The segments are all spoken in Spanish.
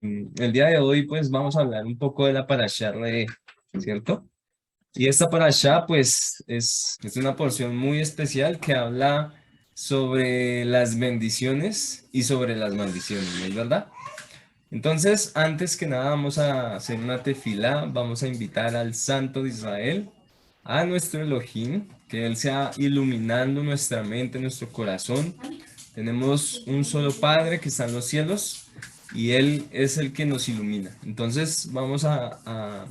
El día de hoy pues vamos a hablar un poco de la parashá Re'eh, ¿cierto? Y esta parashá pues es una porción muy especial que habla sobre las bendiciones y sobre las maldiciones, ¿no es verdad? Entonces, antes que nada vamos a hacer una tefilá, vamos a invitar al Santo de Israel, a nuestro Elohim, que Él sea iluminando nuestra mente, nuestro corazón. Tenemos un solo Padre que está en los cielos y Él es el que nos ilumina. Entonces vamos a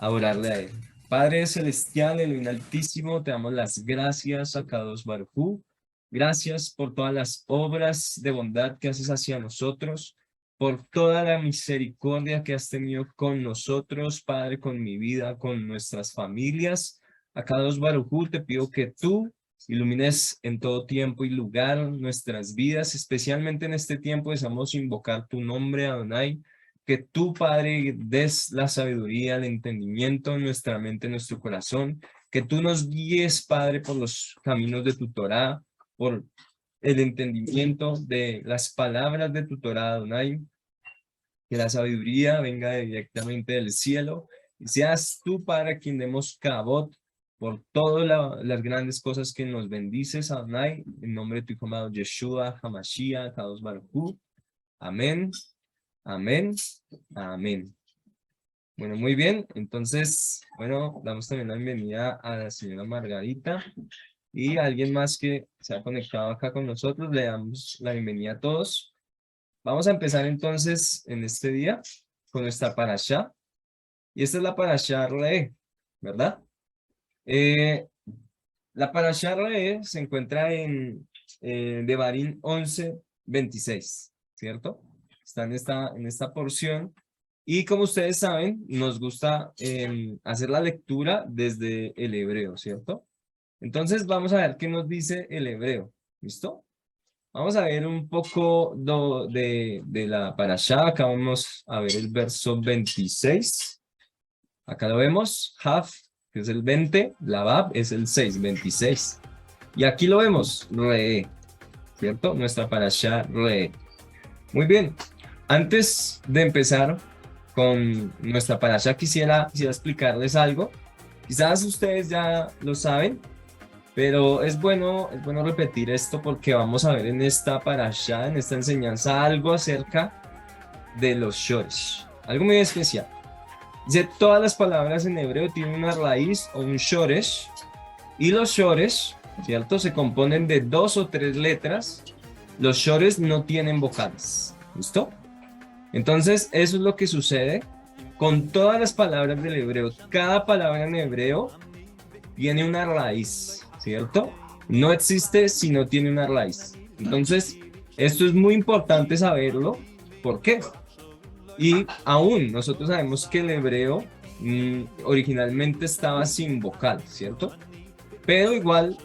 orarle a Él. Padre celestial, Elohim altísimo, te damos las gracias a Kadosh Baruj Hu. Gracias por todas las obras de bondad que haces hacia nosotros, por toda la misericordia que has tenido con nosotros, Padre, con mi vida, con nuestras familias. A Kadosh Baruj Hu te pido que tú ilumines en todo tiempo y lugar nuestras vidas, especialmente en este tiempo deseamos invocar tu nombre, Adonai, que tú, Padre, des la sabiduría, el entendimiento en nuestra mente, en nuestro corazón, que tú nos guíes, Padre, por los caminos de tu Torá, por el entendimiento de las palabras de tu Torá, Adonai, que la sabiduría venga directamente del cielo, y seas tú, Padre, quien demos cabot por todas las grandes cosas que nos bendices, Adonai, en nombre de tu Hijo amado Yeshua, Hamashiach, Kadosh Baruj Hu. Amén, amén, amén. Bueno, muy bien. Entonces, bueno, damos también la bienvenida a la señora Margarita y a alguien más que se ha conectado acá con nosotros. Le damos la bienvenida a todos. Vamos a empezar entonces en este día con nuestra parashá. Y esta es la parashá Re'eh, ¿verdad? Eh, la parashá Re'eh se encuentra en Devarim 11:26, ¿cierto? Está en esta porción. Y como ustedes saben, nos gusta hacer la lectura desde el hebreo, ¿cierto? Entonces vamos a ver qué nos dice el hebreo, ¿listo? Vamos a ver un poco de la parashá. Acá vamos a ver el verso 26. Acá lo vemos, Haf, que es el 20, la Bab es el 6, 26. Y aquí lo vemos, Re, ¿cierto? Nuestra parashá Re. Muy bien, antes de empezar con nuestra parashá quisiera explicarles algo. Quizás ustedes ya lo saben, pero es bueno repetir esto porque vamos a ver en esta parashá, en esta enseñanza, algo acerca de los shoresh, algo muy especial. Dice, todas las palabras en hebreo tienen una raíz o un shoresh, y los shoresh, ¿cierto? Se componen de 2 o 3 letras. Los shoresh no tienen vocales, ¿listo? Entonces, eso es lo que sucede con todas las palabras del hebreo. Cada palabra en hebreo tiene una raíz, ¿cierto? No existe si no tiene una raíz. Entonces, esto es muy importante saberlo. ¿Por qué? Y aún nosotros sabemos que el hebreo originalmente estaba sin vocal, ¿cierto? Pero igual,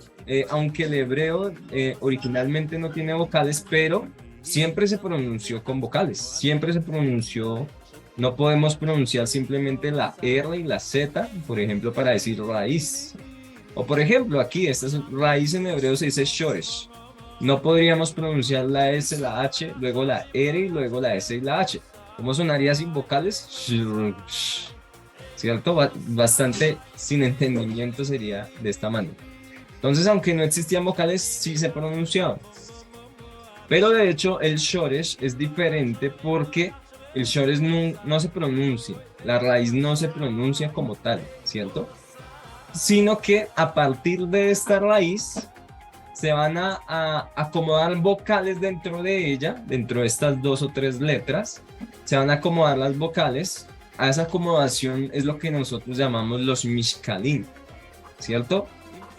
aunque el hebreo originalmente no tiene vocales, pero siempre se pronunció con vocales, siempre se pronunció, no podemos pronunciar simplemente la R y la Z, por ejemplo, para decir raíz. O por ejemplo, aquí, esta es raíz en hebreo se dice shoresh. No podríamos pronunciar la S, la H, luego la R y luego la S y la H. ¿Cómo sonaría sin vocales? ¿Cierto? Bastante sin entendimiento sería de esta manera. Entonces, aunque no existían vocales, sí se pronunciaban. Pero de hecho, el shoresh es diferente porque el shoresh no se pronuncia. La raíz no se pronuncia como tal, ¿cierto? Sino que a partir de esta raíz se van a acomodar vocales dentro de ella, dentro de estas 2 o 3 letras, se van a acomodar las vocales. A esa acomodación es lo que nosotros llamamos los mishkalim, ¿cierto?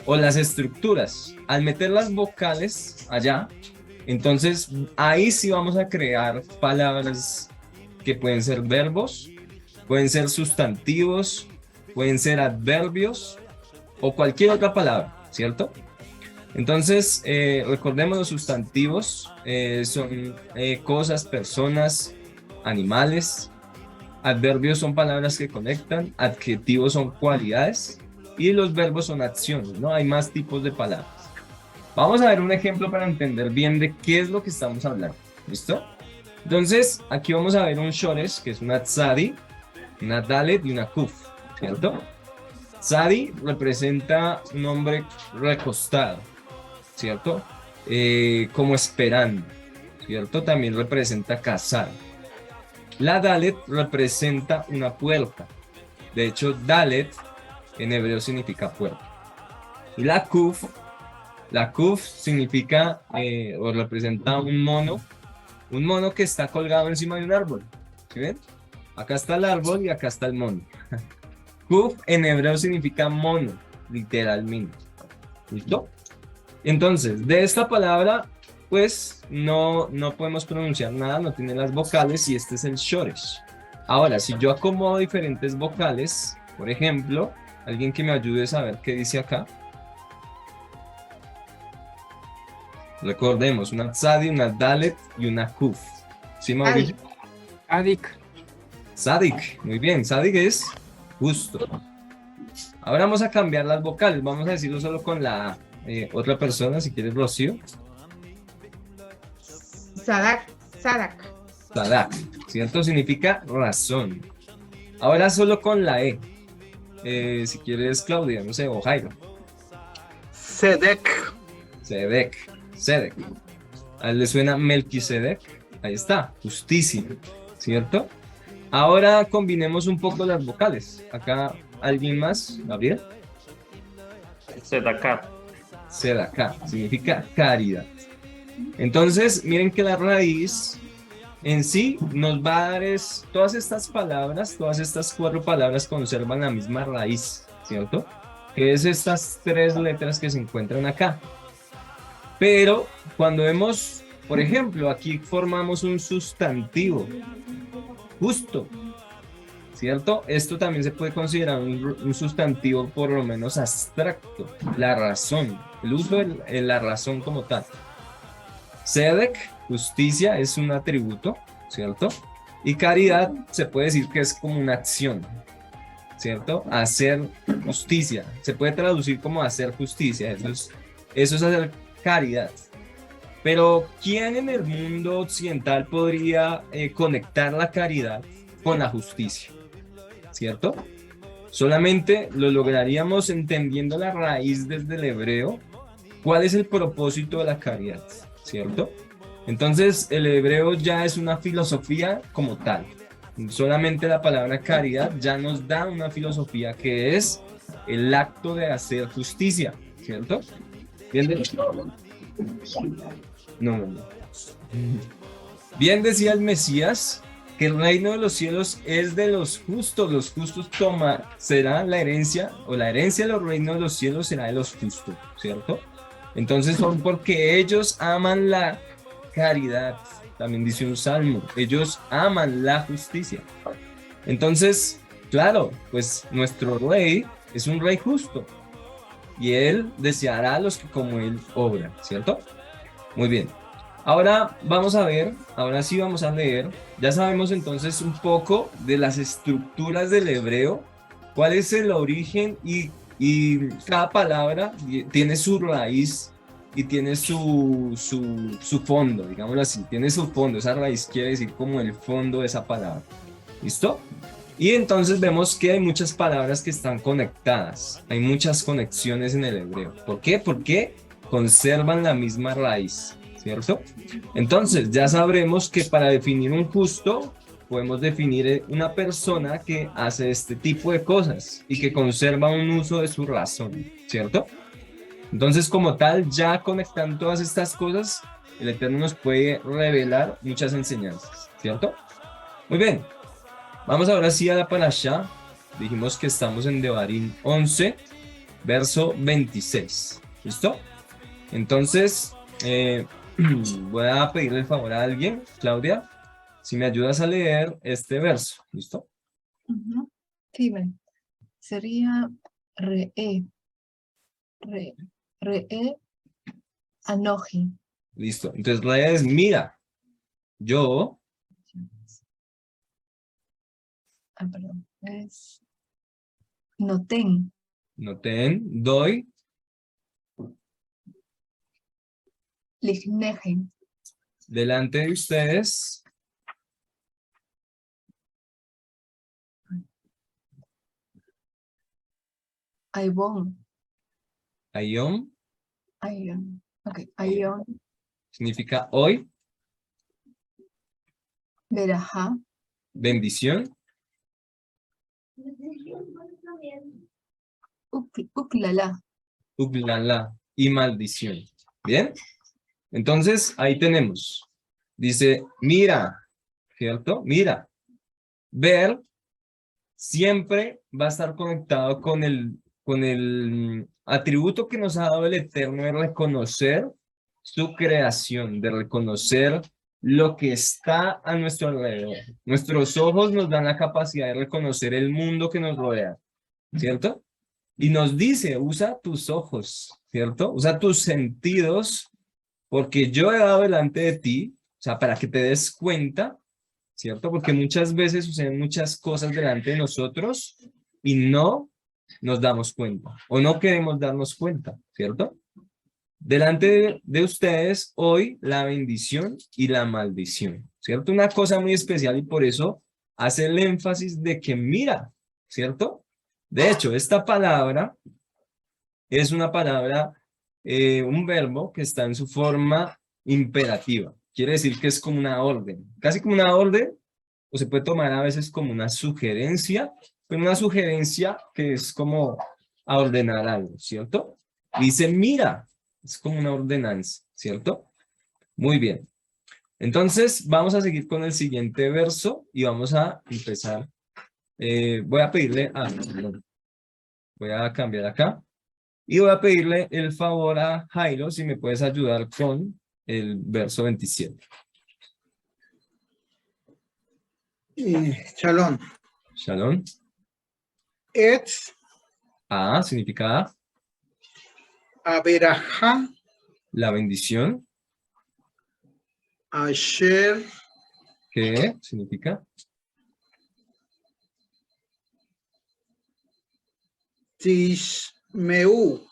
O las estructuras. Al meter las vocales allá, entonces ahí sí vamos a crear palabras que pueden ser verbos, pueden ser sustantivos, pueden ser adverbios o cualquier otra palabra, ¿cierto? Entonces, recordemos los sustantivos, son cosas, personas, animales. Adverbios son palabras que conectan, adjetivos son cualidades y los verbos son acciones, ¿no? Hay más tipos de palabras. Vamos a ver un ejemplo para entender bien de qué es lo que estamos hablando, ¿listo? Entonces, aquí vamos a ver un shoresh, que es una tzadi, una dalet y una kuf, ¿cierto? Tzadi representa un hombre recostado, ¿cierto? Como esperando, ¿cierto? También representa casar. La dalet representa una puerta. De hecho, dalet en hebreo significa puerta. Y la kuf significa o representa un mono que está colgado encima de un árbol. ¿Sí ven? Acá está el árbol y acá está el mono. Kuf en hebreo significa mono, literalmente. ¿Listo? Entonces, de esta palabra, pues no podemos pronunciar nada, no tiene las vocales y este es el shoresh. Ahora, si yo acomodo diferentes vocales, por ejemplo, alguien que me ayude a saber qué dice acá. Recordemos, una tzadi, una dalet y una kuf. ¿Sí, Mauricio? Adik. Sadik, muy bien, sadik es justo. Ahora vamos a cambiar las vocales, vamos a decirlo solo con la otra persona, si quieres, Rocío. Sadak, Sadak. Sadak, ¿cierto? Significa razón. Ahora solo con la E. Si quieres, Claudia, no sé, o Jairo. Sedek. Sedek, Sedek. A él le suena Melquisedec. Ahí está, justicia, ¿cierto? Ahora combinemos un poco las vocales. Acá, ¿alguien más? ¿Gabriel? Sedaká. Sedaká, significa caridad. Entonces, miren que la raíz en sí nos va a dar todas estas palabras, todas estas 4 palabras conservan la misma raíz, ¿cierto? Que es estas 3 letras que se encuentran acá. Pero cuando vemos, por ejemplo, aquí formamos un sustantivo, justo, ¿cierto? Esto también se puede considerar un sustantivo por lo menos abstracto, la razón, el uso de la razón como tal. Sedek, justicia, es un atributo, ¿cierto? Y caridad se puede decir que es como una acción, ¿cierto? Hacer justicia, se puede traducir como hacer justicia, eso es hacer caridad. Pero ¿quién en el mundo occidental podría conectar la caridad con la justicia? ¿Cierto? Solamente lo lograríamos entendiendo la raíz desde el hebreo. ¿Cuál es el propósito de la caridad? ¿Cierto? Entonces, el hebreo ya es una filosofía como tal. Solamente la palabra caridad ya nos da una filosofía que es el acto de hacer justicia, ¿cierto? Bien, no. Bien decía el Mesías que el reino de los cielos es de los justos será la herencia, o la herencia de los reinos de los cielos será de los justos, ¿cierto? Entonces son porque ellos aman la caridad, también dice un salmo, ellos aman la justicia. Entonces, claro, pues nuestro rey es un rey justo y él deseará a los que como él obran, ¿cierto? Muy bien. Ahora vamos a ver, ahora sí vamos a leer. Ya sabemos entonces un poco de las estructuras del hebreo, cuál es el origen y cada palabra tiene su raíz y tiene su fondo, digámoslo así, tiene su fondo, esa raíz quiere decir como el fondo de esa palabra. ¿Listo? Y entonces vemos que hay muchas palabras que están conectadas, hay muchas conexiones en el hebreo. ¿Por qué? Porque conservan la misma raíz, ¿cierto? Entonces ya sabremos que para definir un justo podemos definir una persona que hace este tipo de cosas y que conserva un uso de su razón, ¿cierto? Entonces como tal, ya conectando todas estas cosas, el Eterno nos puede revelar muchas enseñanzas, ¿cierto? Muy bien, vamos ahora sí a la parashá. Dijimos que estamos en Devarim 11, verso 26, ¿listo? Entonces, voy a pedirle el favor a alguien, Claudia, si me ayudas a leer este verso, ¿listo? Sí, ven. Sería re anoji. Listo. Entonces, la idea es, mira, yo, Perdón. Es noten. noten, doy, Lignegen. delante de ustedes, Aibon. Ayom Aion. Ok. Aion. significa hoy, Berajá. bendición, Uklala. uglala y maldición. ¿Bien? Entonces, ahí tenemos. Dice, mira, ¿cierto? Mira. Ver siempre va a estar conectado con el atributo que nos ha dado el Eterno de reconocer su creación, de reconocer lo que está a nuestro alrededor. Nuestros ojos nos dan la capacidad de reconocer el mundo que nos rodea, ¿cierto? Y nos dice, usa tus ojos, ¿cierto? Usa tus sentidos, porque yo he dado delante de ti, o sea, para que te des cuenta, ¿cierto? Porque muchas veces suceden muchas cosas delante de nosotros y no nos damos cuenta, o no queremos darnos cuenta, ¿cierto? Delante de ustedes hoy la bendición y la maldición, ¿cierto? Una cosa muy especial y por eso hace el énfasis de que mira, ¿cierto? De hecho, esta palabra es una palabra, un verbo que está en su forma imperativa. Quiere decir que es como una orden, casi como una orden, o se puede tomar a veces como una sugerencia, pero una sugerencia que es como a ordenar algo, ¿cierto? Dice, mira, es como una ordenanza, ¿cierto? Muy bien. Entonces, vamos a seguir con el siguiente verso y vamos a empezar. Voy a pedirle, perdón. Voy a cambiar acá. Y voy a pedirle el favor a Jairo si me puedes ayudar con el verso 27. Shalom. Shalom. Et A significa Aberajá la bendición. Asher ¿Qué significa? Tishmeu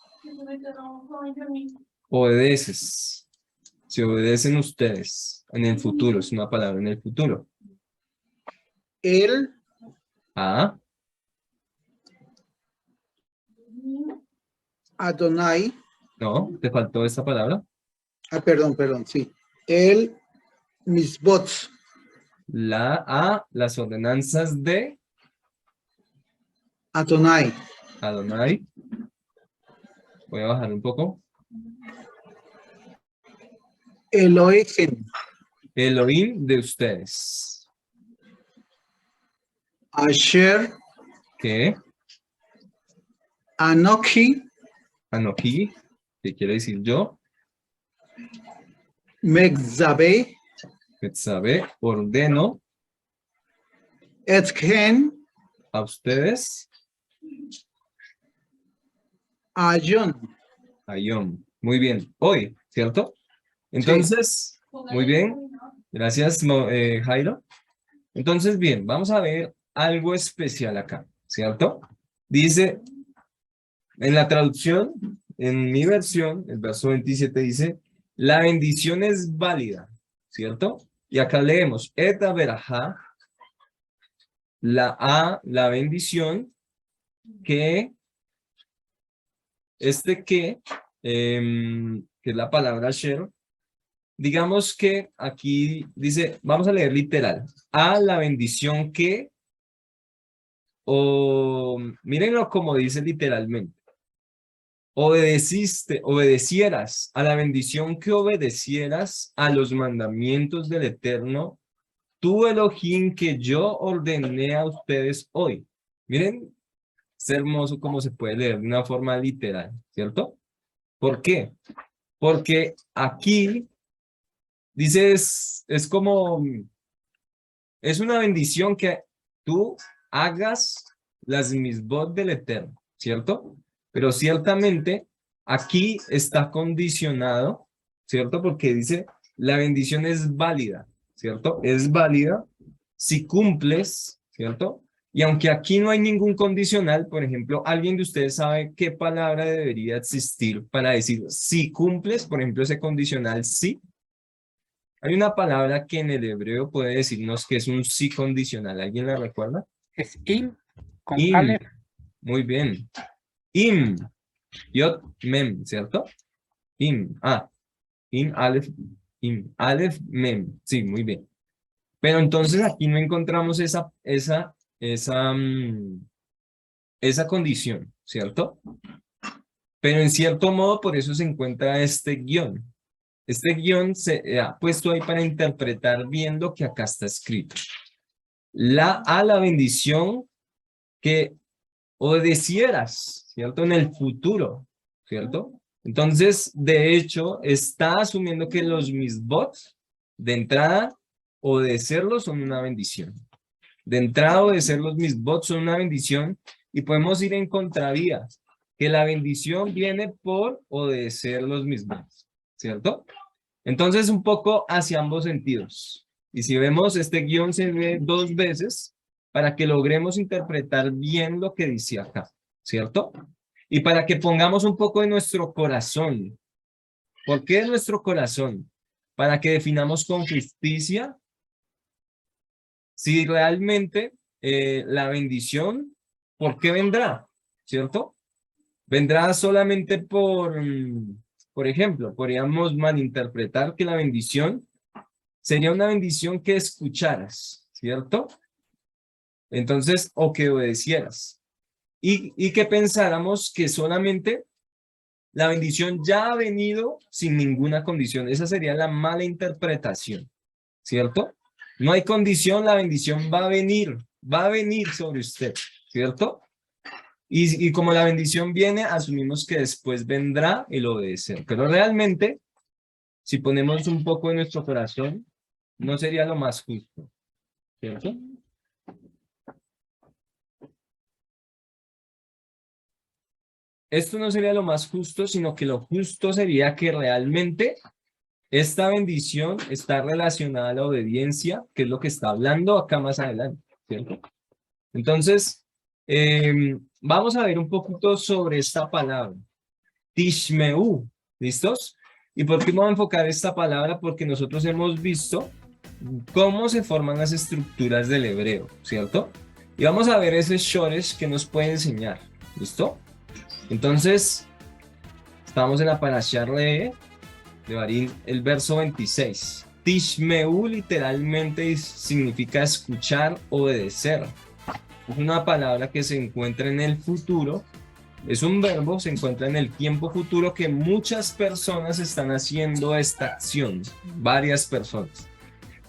Obedeces. Si obedecen ustedes en el futuro, es una palabra en el futuro. El A, Adonai. no, te faltó esta palabra. Perdón, sí. El Misbot. La A, las ordenanzas de Adonai. Adonai. Voy a bajar un poco. Elohim. Elohim de ustedes. Asher ¿Qué? Anoki Anoki, ¿qué quiere decir yo? Megzabe Betsabe, ordeno Etken a ustedes Ayon. Ayom. Muy bien, hoy, ¿cierto? Entonces, muy bien. Gracias, Jairo. Entonces, bien, vamos a ver algo especial acá, ¿cierto? Dice, en la traducción, en mi versión, el verso 27 dice, la bendición es válida, ¿cierto? Y acá leemos, Eta verajá, la A, la bendición, que, que es la palabra Sher, digamos que aquí dice, vamos a leer literal, A, la bendición que, o mírenlo como dice literalmente, obedecieras a la bendición que obedecieras a los mandamientos del Eterno, tu Elohim que yo ordené a ustedes hoy. Miren, es hermoso como se puede leer de una forma literal, ¿cierto? ¿Por qué? Porque aquí dice, es como, es una bendición que tú hagas las misbot del Eterno, ¿cierto? Pero ciertamente aquí está condicionado, ¿cierto? Porque dice, la bendición es válida, ¿cierto? Es válida si cumples, ¿cierto? Y aunque aquí no hay ningún condicional, por ejemplo, ¿alguien de ustedes sabe qué palabra debería existir para decir si cumples, por ejemplo, ese condicional sí? Hay una palabra que en el hebreo puede decirnos que es un sí condicional. ¿Alguien la recuerda? Es im con Im. Aleph. Muy bien. Im, Yod, Mem, ¿cierto? Im, Aleph, Aleph, Mem. Sí, muy bien. Pero entonces aquí no encontramos esa condición, ¿cierto? Pero en cierto modo por eso se encuentra este guión. Este guión se ha puesto ahí para interpretar bien lo que acá está escrito. La bendición que obedecieras, ¿cierto? En el futuro, ¿cierto? Entonces, de hecho, está asumiendo que los misbot, de entrada, obedecerlos son una bendición. De entrada, obedecer los misbot son una bendición y podemos ir en contravía, que la bendición viene por obedecer los misbot, ¿cierto? Entonces, un poco hacia ambos sentidos. Y si vemos, este guión se ve 2 veces para que logremos interpretar bien lo que dice acá, ¿cierto? Y para que pongamos un poco de nuestro corazón. ¿Por qué nuestro corazón? Para que definamos con justicia si realmente la bendición, ¿por qué vendrá? ¿Cierto? Vendrá solamente por ejemplo, podríamos malinterpretar que la bendición sería una bendición que escucharas, ¿cierto? Entonces, o que obedecieras. Y que pensáramos que solamente la bendición ya ha venido sin ninguna condición. Esa sería la mala interpretación, ¿cierto? No hay condición, la bendición va a venir sobre usted, ¿cierto? Y como la bendición viene, asumimos que después vendrá el obedecer. Pero realmente, si ponemos un poco de nuestro corazón, no sería lo más justo, ¿cierto? Esto no sería lo más justo, sino que lo justo sería que realmente esta bendición está relacionada a la obediencia, que es lo que está hablando acá más adelante, ¿cierto? Entonces, vamos a ver un poquito sobre esta palabra. Tishmeu, ¿listos? ¿Y por qué me voy a enfocar esta palabra? Porque nosotros hemos visto cómo se forman las estructuras del hebreo, ¿cierto? Y vamos a ver ese shoresh que nos puede enseñar, ¿listo? Entonces, estamos en la parashá de Devarim, el verso 26. Tishmeu literalmente significa escuchar, obedecer. Es una palabra que se encuentra en el futuro. Es un verbo, se encuentra en el tiempo futuro que muchas personas están haciendo esta acción. Varias personas.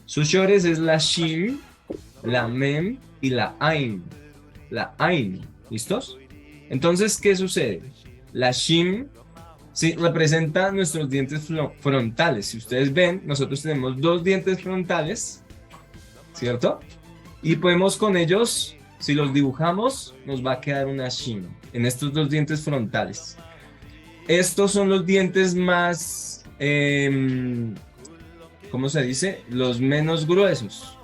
Sus shores es la shin, la mem y la ain. La ain. ¿Listos? Entonces, ¿qué sucede? La shin sí, representa nuestros dientes frontales. Si ustedes ven, nosotros tenemos 2 dientes frontales, ¿cierto? Y podemos con ellos, si los dibujamos, nos va a quedar una shin en estos 2 dientes frontales. Estos son los dientes más, ¿cómo se dice? Los menos gruesos,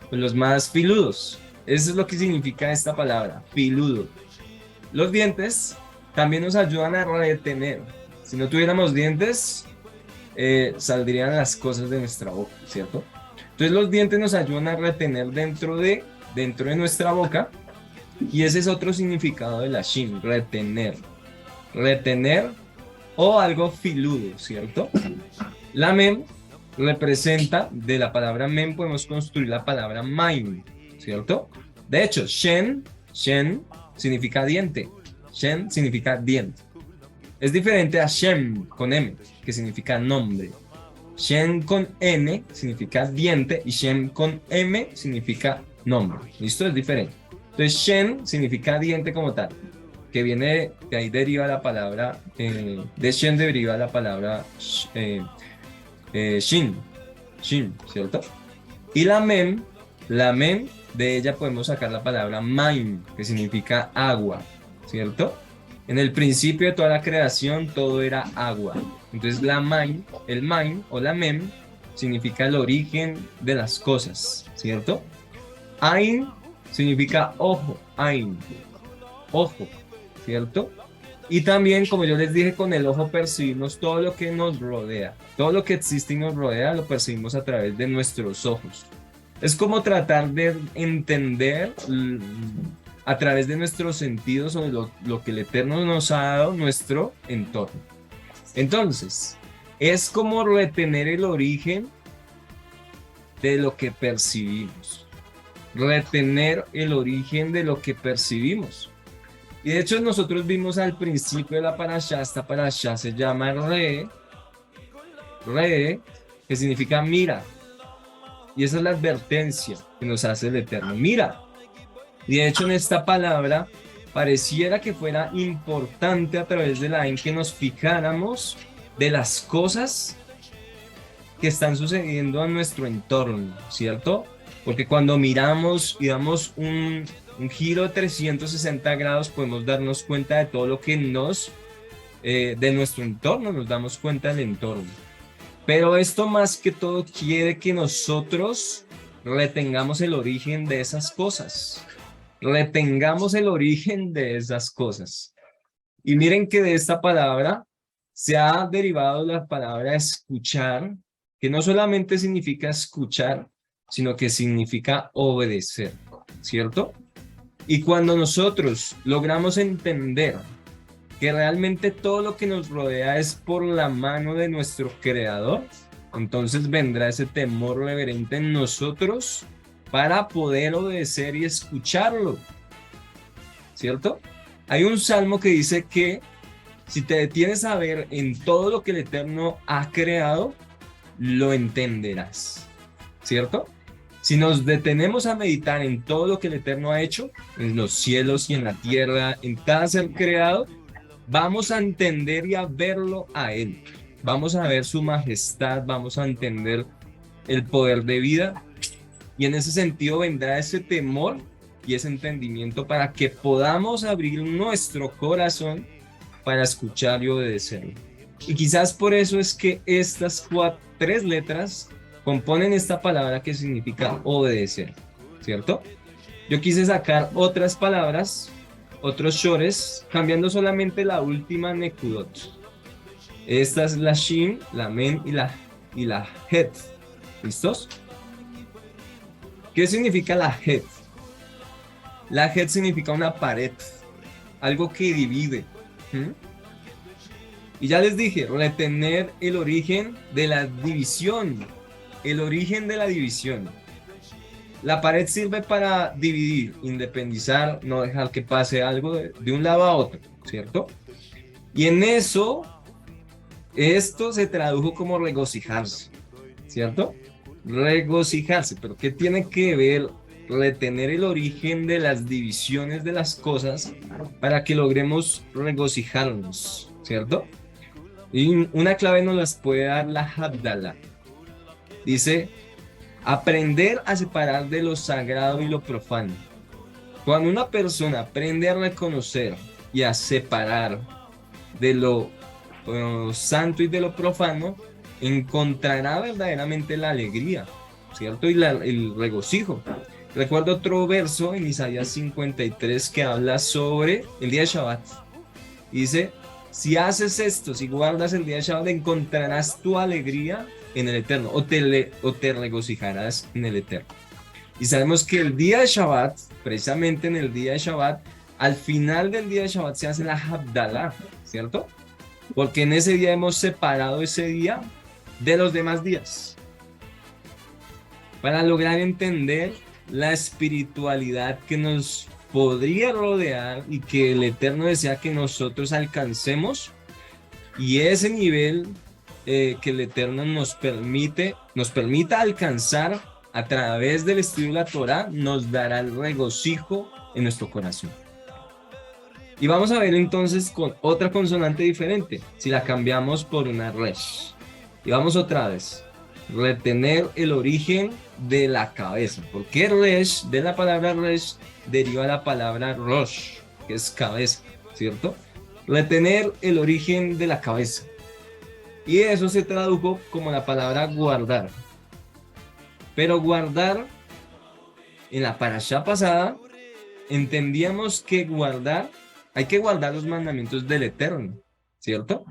los más filudos. Eso es lo que significa esta palabra, filudo. Los dientes también nos ayudan a retener. Si no tuviéramos dientes, saldrían las cosas de nuestra boca, ¿cierto? Entonces los dientes nos ayudan a retener dentro de nuestra boca. Y ese es otro significado de la shin, retener. Retener o algo filudo, ¿cierto? La mem representa, de la palabra mem podemos construir la palabra maim, ¿cierto? De hecho, shen significa diente. Shen significa diente. Es diferente a Shem con M, que significa nombre. Shen con N significa diente y Shem con M significa nombre. ¿Listo? Es diferente. Entonces, Shen significa diente como tal, que viene de ahí deriva la palabra, de Shen deriva la palabra Shin, ¿cierto? Y la Mem, de ella podemos sacar la palabra Maim, que significa agua, ¿cierto? En el principio de toda la creación todo era agua. Entonces el maim o la mem significa el origen de las cosas, ¿cierto? Ain significa ojo, ain, ojo, ¿cierto? Y también, como yo les dije, con el ojo percibimos todo lo que nos rodea. Todo lo que existe y nos rodea lo percibimos a través de nuestros ojos. Es como tratar de entender a través de nuestros sentidos o de lo que el Eterno nos ha dado, nuestro entorno. Entonces, es como retener el origen de lo que percibimos. Retener el origen de lo que percibimos. Y de hecho nosotros vimos al principio de la parashá, esta parashá se llama Re, que significa mira. Y esa es la advertencia que nos hace el Eterno. Mira. Y de hecho en esta palabra pareciera que fuera importante a través de la en que nos fijáramos de las cosas que están sucediendo a nuestro entorno, ¿cierto? Porque cuando miramos y damos un giro de 360 grados, podemos darnos cuenta de todo lo que de nuestro entorno, nos damos cuenta del entorno. Pero esto más que todo quiere que nosotros retengamos el origen de esas cosas. Retengamos el origen de esas cosas. Y miren que de esta palabra se ha derivado la palabra escuchar, que no solamente significa escuchar, sino que significa obedecer, ¿cierto? Y cuando nosotros logramos entender que realmente todo lo que nos rodea es por la mano de nuestro Creador, entonces vendrá ese temor reverente en nosotros para poder obedecer y escucharlo, ¿cierto? Hay un salmo que dice que si te detienes a ver en todo lo que el Eterno ha creado, lo entenderás, ¿cierto? Si nos detenemos a meditar en todo lo que el Eterno ha hecho, en los cielos y en la tierra, en cada ser creado, vamos a entender y a verlo a Él. Vamos a ver su majestad, vamos a entender el poder de vida. Y en ese sentido vendrá ese temor y ese entendimiento para que podamos abrir nuestro corazón para escuchar y obedecerlo. Y quizás por eso es que estas tres letras componen esta palabra que significa obedecer, ¿cierto? Yo quise sacar otras palabras, otros shores, cambiando solamente la última nekudot. Esta es la shin, la men y la het. ¿Listos? ¿Qué significa la het? La het significa una pared, algo que divide. Y ya les dije, retener el origen de la división. El origen de la división. La pared sirve para dividir, independizar, no dejar que pase algo de un lado a otro, ¿cierto? Y en eso, esto se tradujo como regocijarse, ¿cierto? Regocijarse, pero ¿qué tiene que ver retener el origen de las divisiones de las cosas para que logremos regocijarnos, ¿cierto? Y una clave nos las puede dar la Havdalah. Dice, aprender a separar de lo sagrado y lo profano. Cuando una persona aprende a reconocer y a separar de lo santo y de lo profano, encontrará verdaderamente la alegría, ¿cierto? Y el regocijo. Recuerdo otro verso en Isaías 53 que habla sobre el día de Shabbat. Dice, si haces esto, si guardas el día de Shabbat, encontrarás tu alegría en el Eterno, o te regocijarás en el Eterno. Y sabemos que el día de Shabbat, precisamente en el día de Shabbat, al final del día de Shabbat se hace la Havdalah, ¿cierto? Porque en ese día hemos separado ese día de los demás días. Para lograr entender la espiritualidad que nos podría rodear y que el Eterno desea que nosotros alcancemos, y ese nivel que el Eterno nos permita alcanzar a través del estudio de la Torah, nos dará el regocijo en nuestro corazón. Y vamos a ver entonces con otra consonante diferente, si la cambiamos por una resh. Y vamos otra vez, retener el origen de la cabeza. Porque resh, de la palabra resh, deriva la palabra rosh, que es cabeza, ¿cierto? Retener el origen de la cabeza. Y eso se tradujo como la palabra guardar. Pero guardar, en la parashá pasada, entendíamos que guardar, hay que guardar los mandamientos del Eterno, ¿cierto?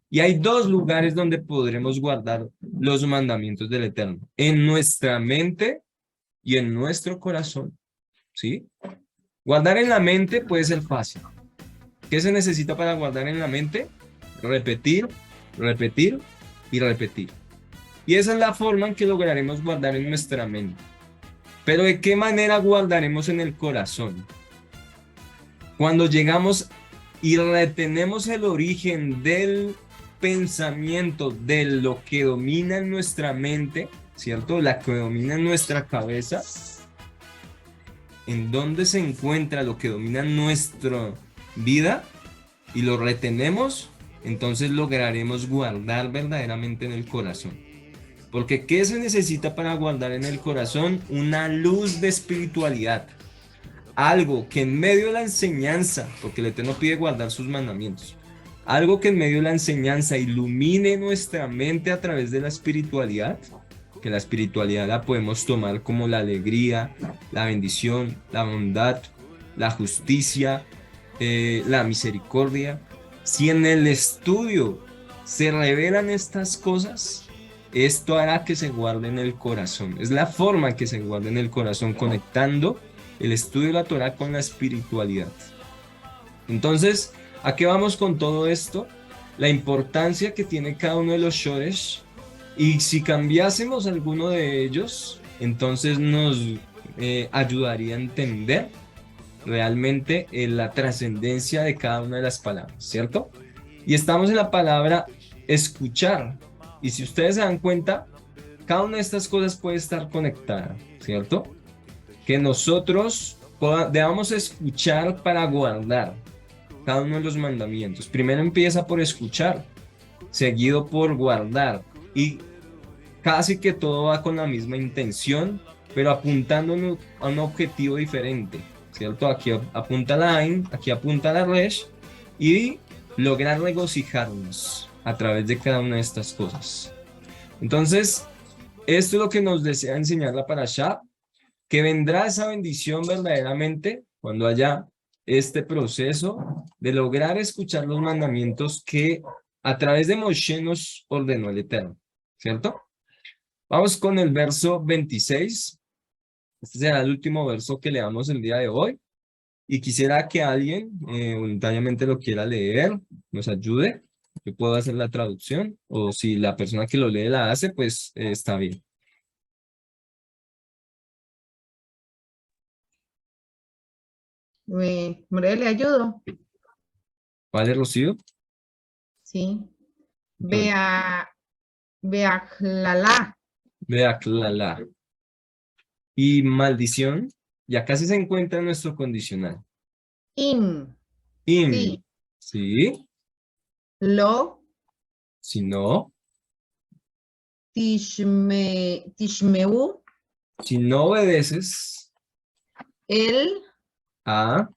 Y hay dos lugares donde podremos guardar los mandamientos del Eterno. En nuestra mente y en nuestro corazón, ¿sí? Guardar en la mente puede ser fácil. ¿Qué se necesita para guardar en la mente? Repetir, repetir y repetir. Y esa es la forma en que lograremos guardar en nuestra mente. Pero ¿de qué manera guardaremos en el corazón? Cuando llegamos y retenemos el origen del pensamiento, de lo que domina en nuestra mente, ¿cierto? La que domina en nuestra cabeza, en dónde se encuentra lo que domina nuestra vida y lo retenemos, entonces lograremos guardar verdaderamente en el corazón. Porque ¿qué se necesita para guardar en el corazón? Una luz de espiritualidad. Algo que en medio de la enseñanza, porque el Eterno pide guardar sus mandamientos, algo que en medio de la enseñanza ilumine nuestra mente a través de la espiritualidad, que la espiritualidad la podemos tomar como la alegría, la bendición, la bondad, la justicia, la misericordia. Si en el estudio se revelan estas cosas, esto hará que se guarde en el corazón. Es la forma en que se guarda en el corazón, conectando el estudio de la Torah con la espiritualidad. Entonces, ¿a qué vamos con todo esto? La importancia que tiene cada uno de los shoresh, y si cambiásemos alguno de ellos, entonces nos ayudaría a entender realmente la trascendencia de cada una de las palabras, ¿cierto? Y estamos en la palabra escuchar. Y si ustedes se dan cuenta, cada una de estas cosas puede estar conectada, ¿cierto? Que nosotros debamos escuchar para guardar cada uno de los mandamientos. Primero empieza por escuchar, seguido por guardar, y casi que todo va con la misma intención, pero apuntando a un objetivo diferente, ¿cierto? Aquí apunta la Ain, aquí apunta la Resh, y lograr regocijarnos a través de cada una de estas cosas. Entonces, esto es lo que nos desea enseñar la Parashá, que vendrá esa bendición verdaderamente cuando haya este proceso de lograr escuchar los mandamientos que a través de Moshe nos ordenó el Eterno, ¿cierto? Vamos con el verso 26. Este será el último verso que leamos el día de hoy. Y quisiera que alguien voluntariamente lo quiera leer, nos ayude. Yo puedo hacer la traducción, o si la persona que lo lee la hace, pues está bien. Morel, le ayudo. ¿Vale, Rocío? Sí. Beaclalá. Vea, la. Y maldición, ya casi se encuentra en nuestro condicional. Im. Im, Sí. sí, Lo. si no, Tishmeu. si no obedeces El. a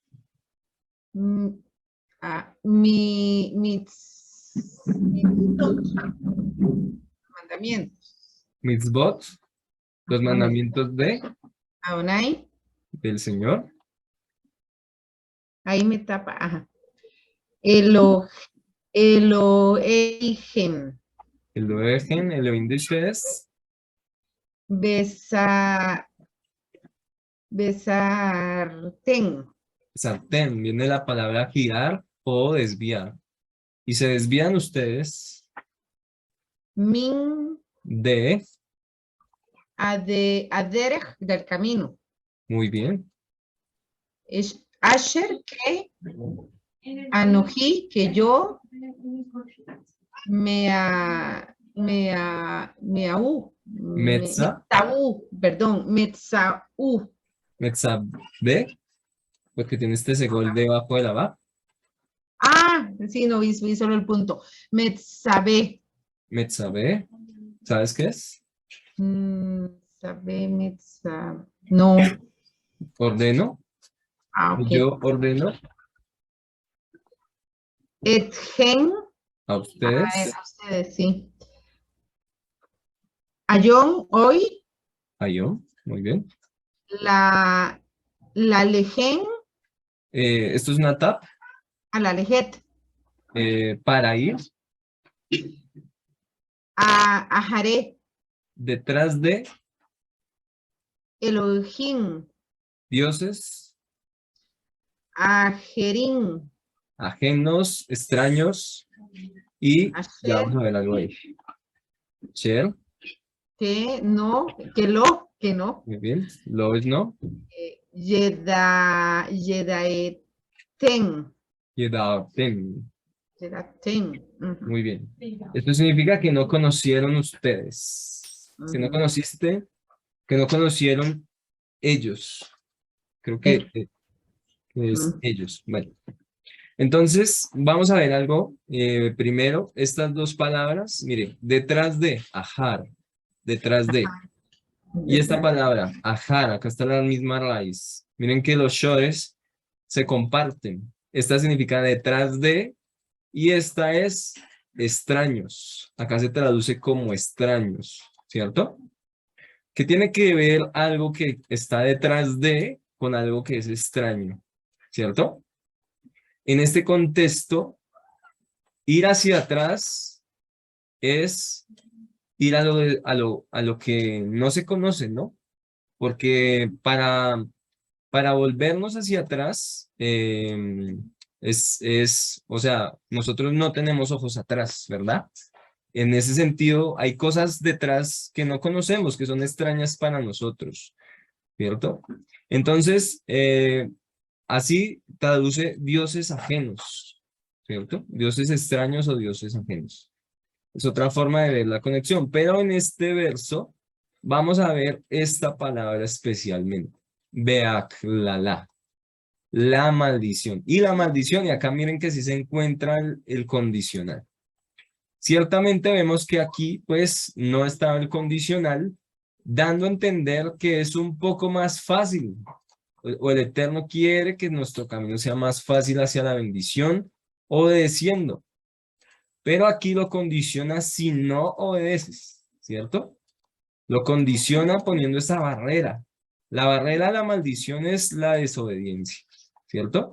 Mandamientos. mitzvot, los mandamientos Aonai. del Señor, Ahí me tapa. Ajá. Elohim. el Elohim, el Elohim de Shes, Besarten. sartén, viene la palabra girar o desviar. Y se desvían ustedes Min de, Aderech, del camino. muy bien, Es Asher, que Anoji, que yo Metzaú, Metzabé, porque tiene este segol debajo de la va, sí, no vi solo el punto. Metzabé. Metzabé, ¿sabes qué es? No. Ordeno, Ok. yo ordeno Etgen. a ustedes, A ustedes, sí. Ayón, hoy, a yo, muy bien. la lejen, Esto es una tap, a la lejet, para ir a Jaré, detrás de Elohim, dioses Ajerín. Ajenos, extraños. Y ya Asher. vamos a ver algo ahí. Cher, Que no. Que lo. Que no. muy bien. Lo es no. Yedaeten. Yedaten, Yedaten. Ujú, muy bien. Esto significa que no conocieron ustedes. Que no ujú. conociste, que no conocieron ellos. Creo Ellos. que es Ujú. ellos. Bueno. Entonces, vamos a ver algo. Primero, estas dos palabras, mire, detrás de, ajar, detrás de. Y esta palabra, ajar, acá está la misma raíz. Miren que los shores se comparten. Esta significa detrás de y esta es extraños. Acá se traduce como extraños, ¿cierto? Que tiene que ver algo que está detrás de con algo que es extraño, ¿cierto? En este contexto, ir hacia atrás es ir a lo que no se conoce, ¿no? Porque para volvernos hacia atrás, o sea, nosotros no tenemos ojos atrás, ¿verdad? En ese sentido, hay cosas detrás que no conocemos, que son extrañas para nosotros, ¿cierto? Entonces, así traduce dioses ajenos, ¿cierto? Dioses extraños o dioses ajenos. Es otra forma de ver la conexión, pero en este verso vamos a ver esta palabra especialmente. Beaklala, la maldición. Y la maldición, y acá miren que sí se encuentra el condicional. Ciertamente vemos que aquí pues no estaba el condicional, dando a entender que es un poco más fácil, o el Eterno quiere que nuestro camino sea más fácil hacia la bendición, obedeciendo. Pero aquí lo condiciona si no obedeces, ¿cierto? Lo condiciona poniendo esa barrera. La barrera a la maldición es la desobediencia, ¿cierto?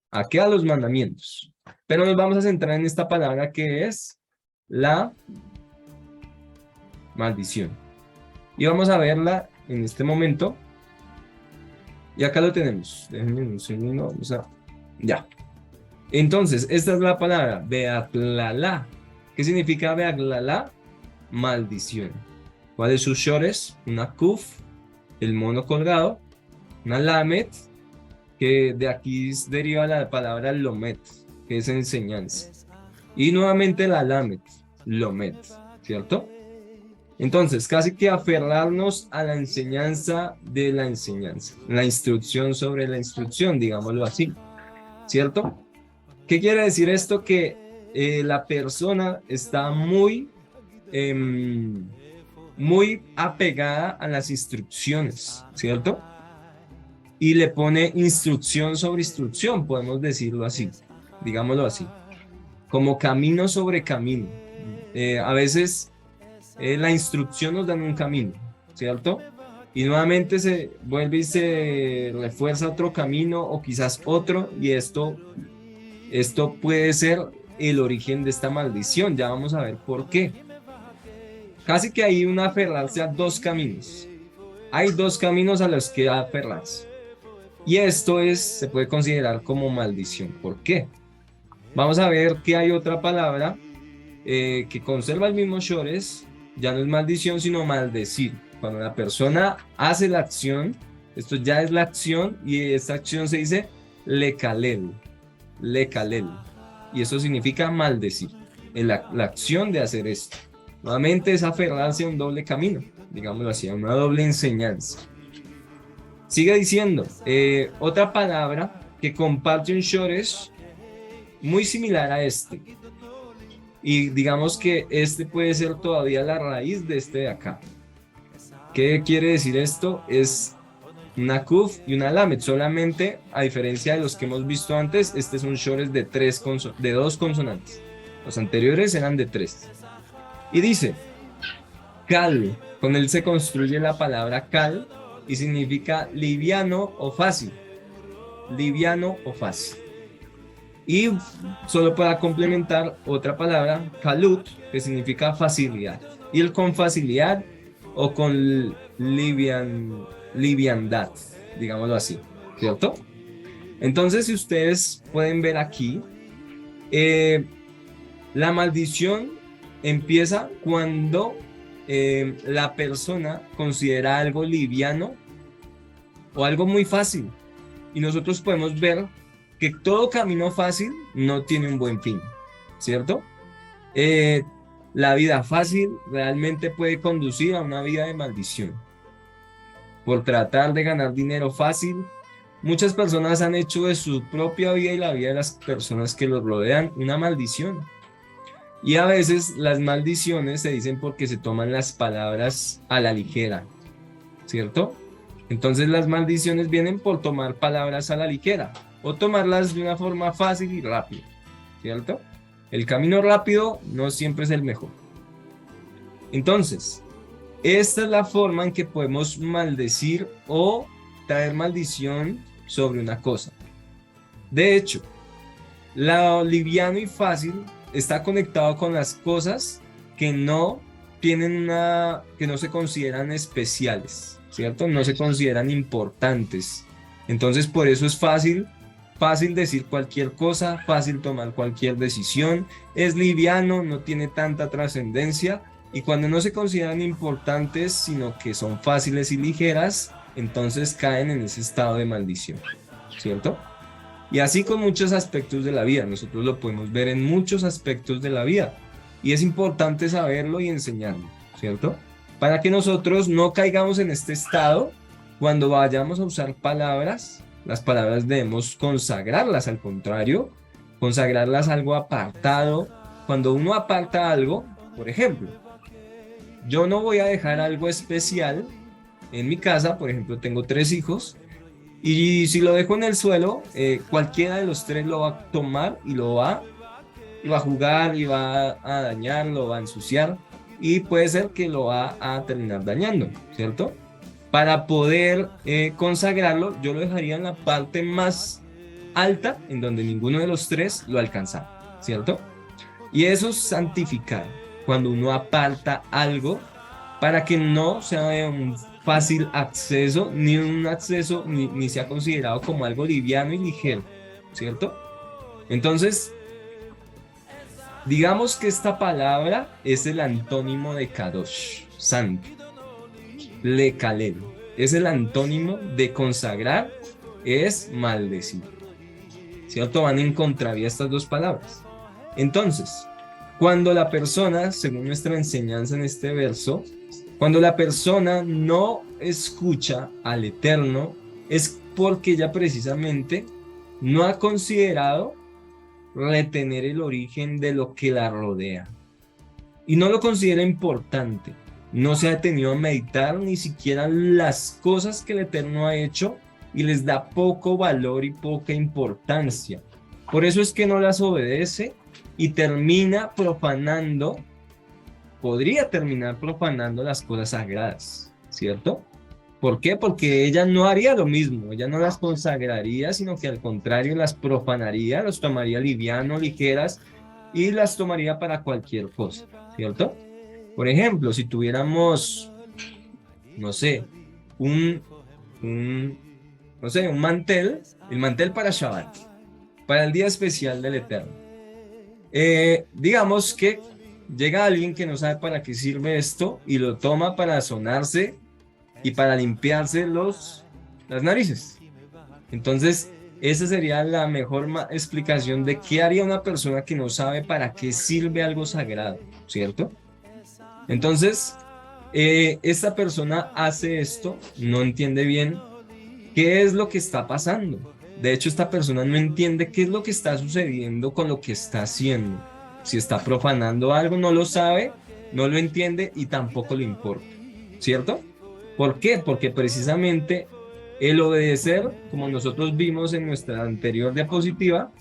Aquí a los mandamientos. Pero nos vamos a centrar en esta palabra que es la maldición. Y vamos a verla en este momento. Y acá lo tenemos. Déjenme un segundo. Vamos a... Ya. Entonces, esta es la palabra, Beatlala. ¿Qué significa Beatlala? Maldición. ¿Cuáles sus shores? Una kuf, el mono colgado, una lamet, que de aquí deriva la palabra lomet, que es enseñanza. Y nuevamente la lamet, lomet, ¿cierto? Entonces, casi que aferrarnos a la enseñanza de la enseñanza, la instrucción sobre la instrucción, digámoslo así, ¿cierto? ¿Qué quiere decir esto? Que la persona está muy apegada a las instrucciones, ¿cierto? Y le pone instrucción sobre instrucción, podemos decirlo así, digámoslo así, como camino sobre camino. A veces la instrucción nos da un camino, ¿cierto? Y nuevamente se vuelve y se refuerza otro camino o quizás otro, y esto puede ser el origen de esta maldición. Ya vamos a ver por qué. Casi que hay un aferrarse a dos caminos. Hay dos caminos a los que aferrarse. Y esto se puede considerar como maldición. ¿Por qué? Vamos a ver que hay otra palabra que conserva el mismo shores. Ya no es maldición, sino maldecir. Cuando la persona hace la acción, esto ya es la acción, y esta acción se dice lekalel. Lekalel. Y eso significa maldecir. La acción de hacer esto. Nuevamente es aferrarse a un doble camino, digámoslo así, a una doble enseñanza. Sigue diciendo, otra palabra que comparte un shores muy similar a este. Y digamos que este puede ser todavía la raíz de este de acá. ¿Qué quiere decir esto? Es una kuf y una lamet. Solamente, a diferencia de los que hemos visto antes, este es un shores de dos consonantes. Los anteriores eran de 3. Y dice, kal, con él se construye la palabra kal y significa liviano o fácil. Liviano o fácil. Y solo para complementar otra palabra, kalut, que significa facilidad. Y el con facilidad o con liviandad, digámoslo así, ¿cierto? Entonces, si ustedes pueden ver aquí, la maldición empieza cuando la persona considera algo liviano o algo muy fácil. Y nosotros podemos ver que todo camino fácil no tiene un buen fin, ¿cierto? La vida fácil realmente puede conducir a una vida de maldición. Por tratar de ganar dinero fácil, muchas personas han hecho de su propia vida y la vida de las personas que los rodean una maldición. Y a veces las maldiciones se dicen porque se toman las palabras a la ligera, ¿cierto? Entonces las maldiciones vienen por tomar palabras a la ligera o tomarlas de una forma fácil y rápida, ¿cierto? El camino rápido no siempre es el mejor. Entonces, esta es la forma en que podemos maldecir o traer maldición sobre una cosa. De hecho, lo liviano y fácil está conectado con las cosas que no tienen que no se consideran especiales, ¿cierto? No se consideran importantes. Entonces, por eso es fácil decir cualquier cosa, fácil tomar cualquier decisión, es liviano, no tiene tanta trascendencia, y cuando no se consideran importantes, sino que son fáciles y ligeras, entonces caen en ese estado de maldición, ¿cierto? Y así con muchos aspectos de la vida, nosotros lo podemos ver en muchos aspectos de la vida, y es importante saberlo y enseñarlo, ¿cierto? Para que nosotros no caigamos en este estado cuando vayamos a usar palabras. Las palabras debemos consagrarlas, al contrario, consagrarlas a algo apartado. Cuando uno aparta algo, por ejemplo, yo no voy a dejar algo especial en mi casa, por ejemplo, tengo 3 hijos, y si lo dejo en el suelo, cualquiera de los 3 lo va a tomar y va a jugar y va a dañar, lo va a ensuciar, y puede ser que lo va a terminar dañando, ¿cierto? Para poder consagrarlo, yo lo dejaría en la parte más alta, en donde ninguno de los 3 lo alcanzaba, ¿cierto? Y eso es santificar, cuando uno aparta algo para que no sea de un fácil acceso, ni un acceso, ni sea considerado como algo liviano y ligero, ¿cierto? Entonces, digamos que esta palabra es el antónimo de Kadosh, santo. Lekalel es el antónimo de consagrar, es maldecir, ¿cierto? Van en contravía estas dos palabras. Entonces, cuando la persona, según nuestra enseñanza en este verso, cuando la persona no escucha al Eterno, es porque ella precisamente no ha considerado retener el origen de lo que la rodea y no lo considera importante. No se ha detenido a meditar ni siquiera las cosas que el Eterno ha hecho y les da poco valor y poca importancia. Por eso es que no las obedece y termina profanando, podría terminar profanando las cosas sagradas, ¿cierto? ¿Por qué? Porque ella no haría lo mismo, ella no las consagraría, sino que al contrario las profanaría, las tomaría liviano, ligeras y las tomaría para cualquier cosa, ¿cierto? Por ejemplo, si tuviéramos, no sé, un mantel, el mantel para Shabbat, para el día especial del Eterno. Digamos que llega alguien que no sabe para qué sirve esto y lo toma para sonarse y para limpiarse las narices. Entonces, esa sería la mejor explicación de qué haría una persona que no sabe para qué sirve algo sagrado, ¿cierto? Entonces, esta persona hace esto, no entiende bien qué es lo que está pasando. De hecho, esta persona no entiende qué es lo que está sucediendo con lo que está haciendo. Si está profanando algo, no lo sabe, no lo entiende y tampoco le importa, ¿cierto? ¿Por qué? Porque precisamente el obedecer, como nosotros vimos en nuestra anterior diapositiva,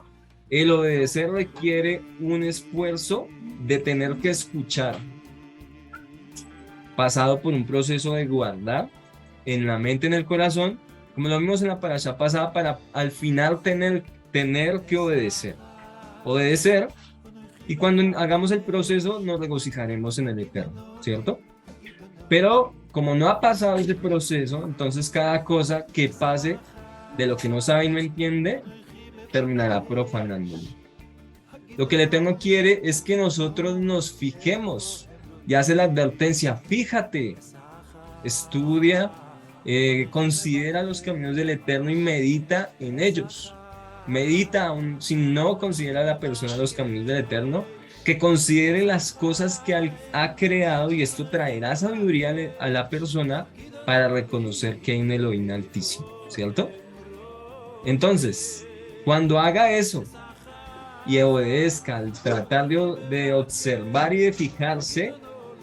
el obedecer requiere un esfuerzo de tener que escuchar, pasado por un proceso de guardar en la mente, en el corazón, como lo vimos en la parashá pasada, para al final tener que obedecer, y cuando hagamos el proceso nos regocijaremos en el Eterno, ¿cierto? Pero como no ha pasado ese proceso, entonces cada cosa que pase de lo que no sabe y no entiende, terminará profanándolo. Lo que el Eterno quiere es que nosotros nos fijemos y hace la advertencia, fíjate, estudia, considera los caminos del Eterno y medita en ellos. Medita, aun si no considera a la persona los caminos del Eterno, que considere las cosas que ha creado, y esto traerá sabiduría a la persona para reconocer que hay un Elohim altísimo, ¿cierto? Entonces, cuando haga eso y obedezca al tratar de observar y de fijarse,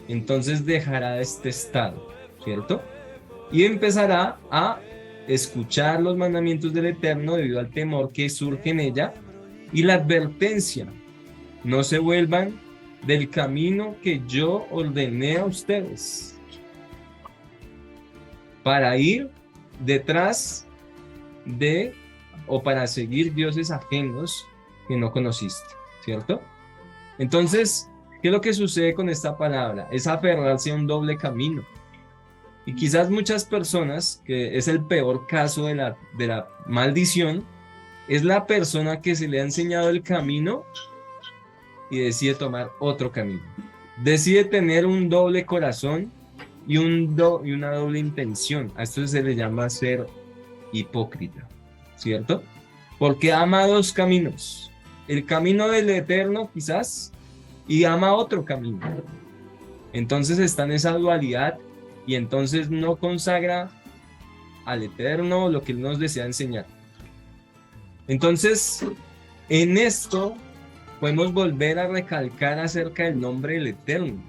entonces dejará este estado, ¿cierto? Y empezará a escuchar los mandamientos del Eterno debido al temor que surge en ella y la advertencia: no se vuelvan del camino que yo ordené a ustedes para ir detrás de o para seguir dioses ajenos que no conociste, ¿cierto? Entonces, ¿qué es lo que sucede con esta palabra? Es aferrarse a un doble camino. Y quizás muchas personas, que es el peor caso de la maldición, es la persona que se le ha enseñado el camino y decide tomar otro camino. Decide tener un doble corazón y una doble intención. A esto se le llama ser hipócrita, ¿cierto? Porque ama dos caminos. El camino del Eterno quizás, y ama otro camino. Entonces está en esa dualidad y entonces no consagra al Eterno lo que Él nos desea enseñar. Entonces, en esto podemos volver a recalcar acerca del nombre del Eterno.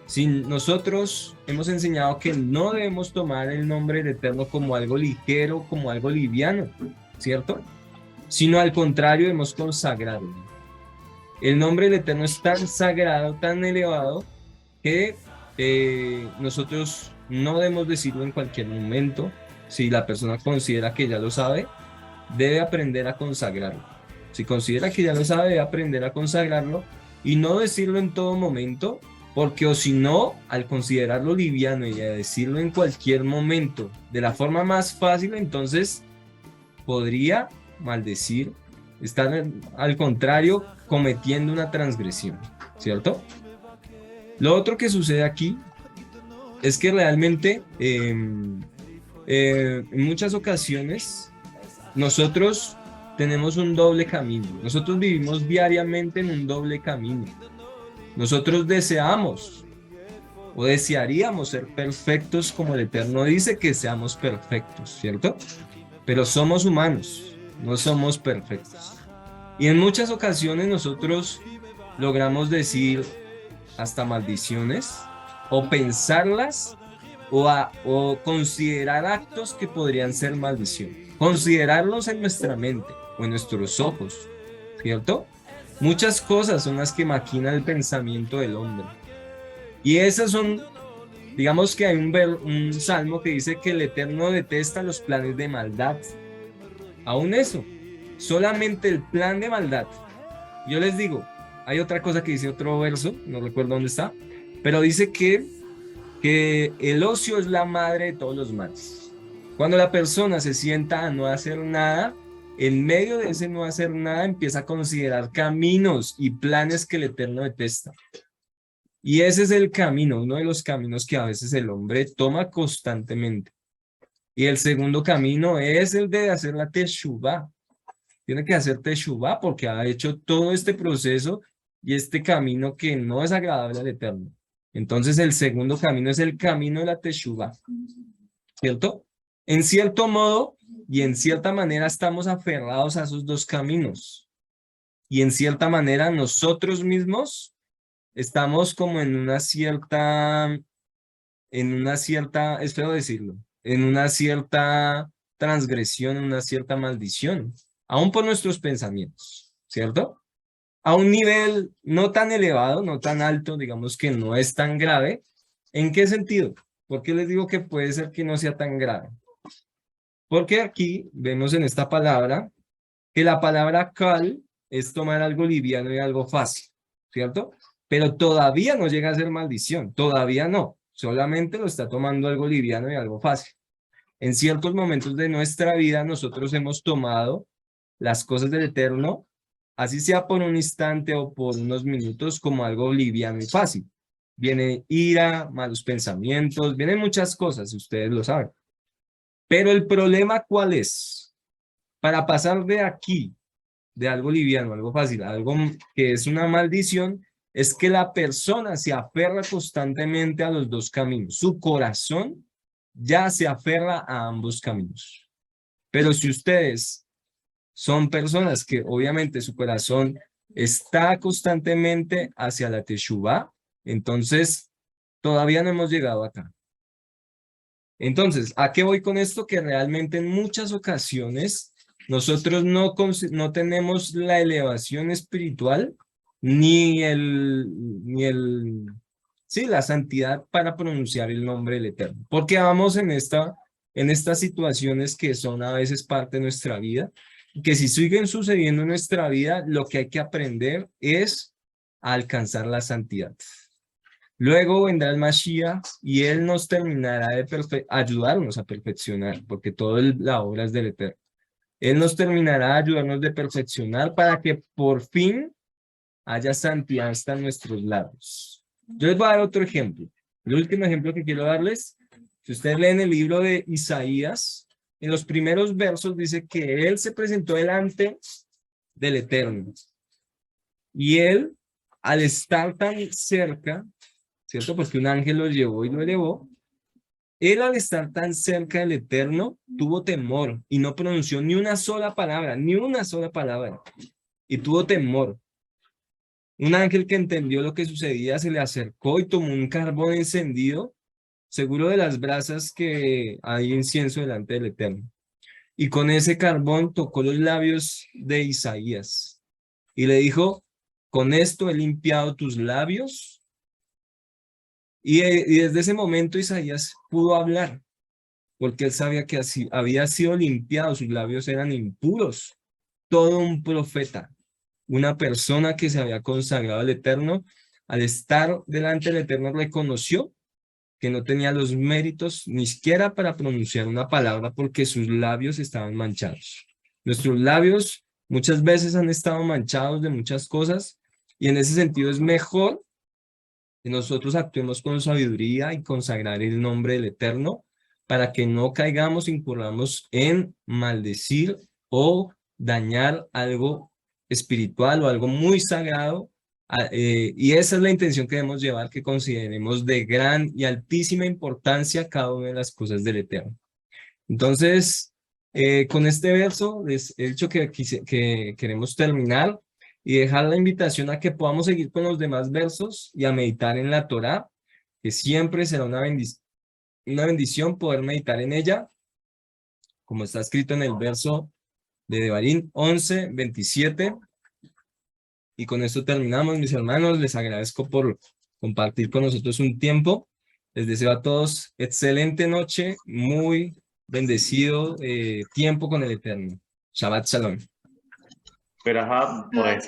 Si nosotros hemos enseñado que no debemos tomar el nombre del Eterno como algo ligero, como algo liviano, ¿cierto? Sino al contrario, debemos consagrarlo. El nombre del Eterno es tan sagrado, tan elevado, que nosotros no debemos decirlo en cualquier momento. Si la persona considera que ya lo sabe, debe aprender a consagrarlo. Si considera que ya lo sabe, debe aprender a consagrarlo y no decirlo en todo momento, porque o si no, al considerarlo liviano y a decirlo en cualquier momento de la forma más fácil, entonces podría maldecir, estar al contrario cometiendo una transgresión, ¿cierto? Lo otro que sucede aquí es que realmente en muchas ocasiones nosotros tenemos un doble camino. Nosotros vivimos diariamente en un doble camino. Nosotros deseamos o desearíamos ser perfectos como el Eterno dice que seamos perfectos, ¿cierto? Pero somos humanos, no somos perfectos. Y en muchas ocasiones nosotros logramos decir hasta maldiciones o pensarlas o considerar actos que podrían ser maldición. Considerarlos en nuestra mente o en nuestros ojos, ¿cierto? Muchas cosas son las que maquina el pensamiento del hombre. Y esas son, digamos que hay un salmo que dice que el Eterno detesta los planes de maldad. Aún eso, solamente el plan de maldad. Yo les digo, hay otra cosa que dice otro verso, no recuerdo dónde está, pero dice que el ocio es la madre de todos los males. Cuando la persona se sienta a no hacer nada, en medio de ese no hacer nada empieza a considerar caminos y planes que el Eterno detesta. Y ese es el camino, uno de los caminos que a veces el hombre toma constantemente. Y el segundo camino es el de hacer la teshuvá. Tiene que hacer teshuvá porque ha hecho todo este proceso y este camino que no es agradable al Eterno. Entonces el segundo camino es el camino de la teshuvá, ¿cierto? En cierto modo y en cierta manera estamos aferrados a esos dos caminos. Y en cierta manera nosotros mismos estamos como en una cierta, es feo decirlo, en una cierta transgresión, en una cierta maldición, aún por nuestros pensamientos, ¿cierto? A un nivel no tan elevado, no tan alto, digamos que no es tan grave. ¿En qué sentido? ¿Por qué les digo que puede ser que no sea tan grave? Porque aquí vemos en esta palabra que la palabra kal es tomar algo liviano y algo fácil, ¿cierto? Pero todavía no llega a ser maldición, todavía no, solamente lo está tomando algo liviano y algo fácil. en ciertos momentos de nuestra vida nosotros hemos tomado las cosas del Eterno, así sea por un instante o por unos minutos, como algo liviano y fácil. Viene ira, malos pensamientos, vienen muchas cosas, ustedes lo saben. Pero el problema, ¿cuál es? Para pasar de aquí, de algo liviano, algo fácil, a algo que es una maldición, es que la persona se aferra constantemente a los dos caminos. Su corazón ya se aferra a ambos caminos. Pero si ustedes son personas que obviamente su corazón está constantemente hacia la Teshuvá, entonces todavía no hemos llegado acá. Entonces, ¿a qué voy con esto? Que realmente en muchas ocasiones nosotros no tenemos la elevación espiritual ni sí, la santidad para pronunciar el nombre del Eterno. Porque vamos en estas situaciones que son a veces parte de nuestra vida, que si siguen sucediendo en nuestra vida, lo que hay que aprender es a alcanzar la santidad. Luego vendrá el Mashiach y él nos terminará de ayudarnos a perfeccionar, porque toda la obra es del Eterno. Él nos terminará de ayudarnos de perfeccionar para que por fin haya santidad hasta en nuestros labios. Yo les voy a dar otro ejemplo. El último ejemplo que quiero darles, si ustedes leen el libro de Isaías, en los primeros versos dice que él se presentó delante del Eterno. Y él, al estar tan cerca, ¿cierto? Porque un ángel lo llevó y lo elevó. Él al estar tan cerca del Eterno tuvo temor y no pronunció ni una sola palabra, y tuvo temor. Un ángel que entendió lo que sucedía se le acercó y tomó un carbón encendido, seguro de las brasas que hay incienso delante del Eterno. Y con ese carbón tocó los labios de Isaías y le dijo, con esto he limpiado tus labios. Y desde ese momento Isaías pudo hablar, porque él sabía que así había sido limpiado, sus labios eran impuros. Todo un profeta, una persona que se había consagrado al Eterno, al estar delante del Eterno reconoció que no tenía los méritos ni siquiera para pronunciar una palabra porque sus labios estaban manchados. Nuestros labios muchas veces han estado manchados de muchas cosas y en ese sentido es mejor que nosotros actuemos con sabiduría y consagrar el nombre del Eterno para que no caigamos, incurramos en maldecir o dañar algo espiritual o algo muy sagrado. Y esa es la intención que debemos llevar, que consideremos de gran y altísima importancia cada una de las cosas del Eterno. Entonces, con este verso les he dicho que queremos terminar y dejar la invitación a que podamos seguir con los demás versos y a meditar en la Torá, que siempre será una bendición poder meditar en ella, como está escrito en el verso de Devarim 11:27. Y con esto terminamos, mis hermanos. Les agradezco por compartir con nosotros un tiempo. Les deseo a todos excelente noche, muy bendecido tiempo con el Eterno. Shabbat Shalom. Verajá por ahí.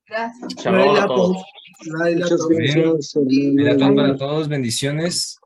Gracias. Shalom a todos. Laila, Bien. bendiciones. Bendiciones para todos, bendiciones.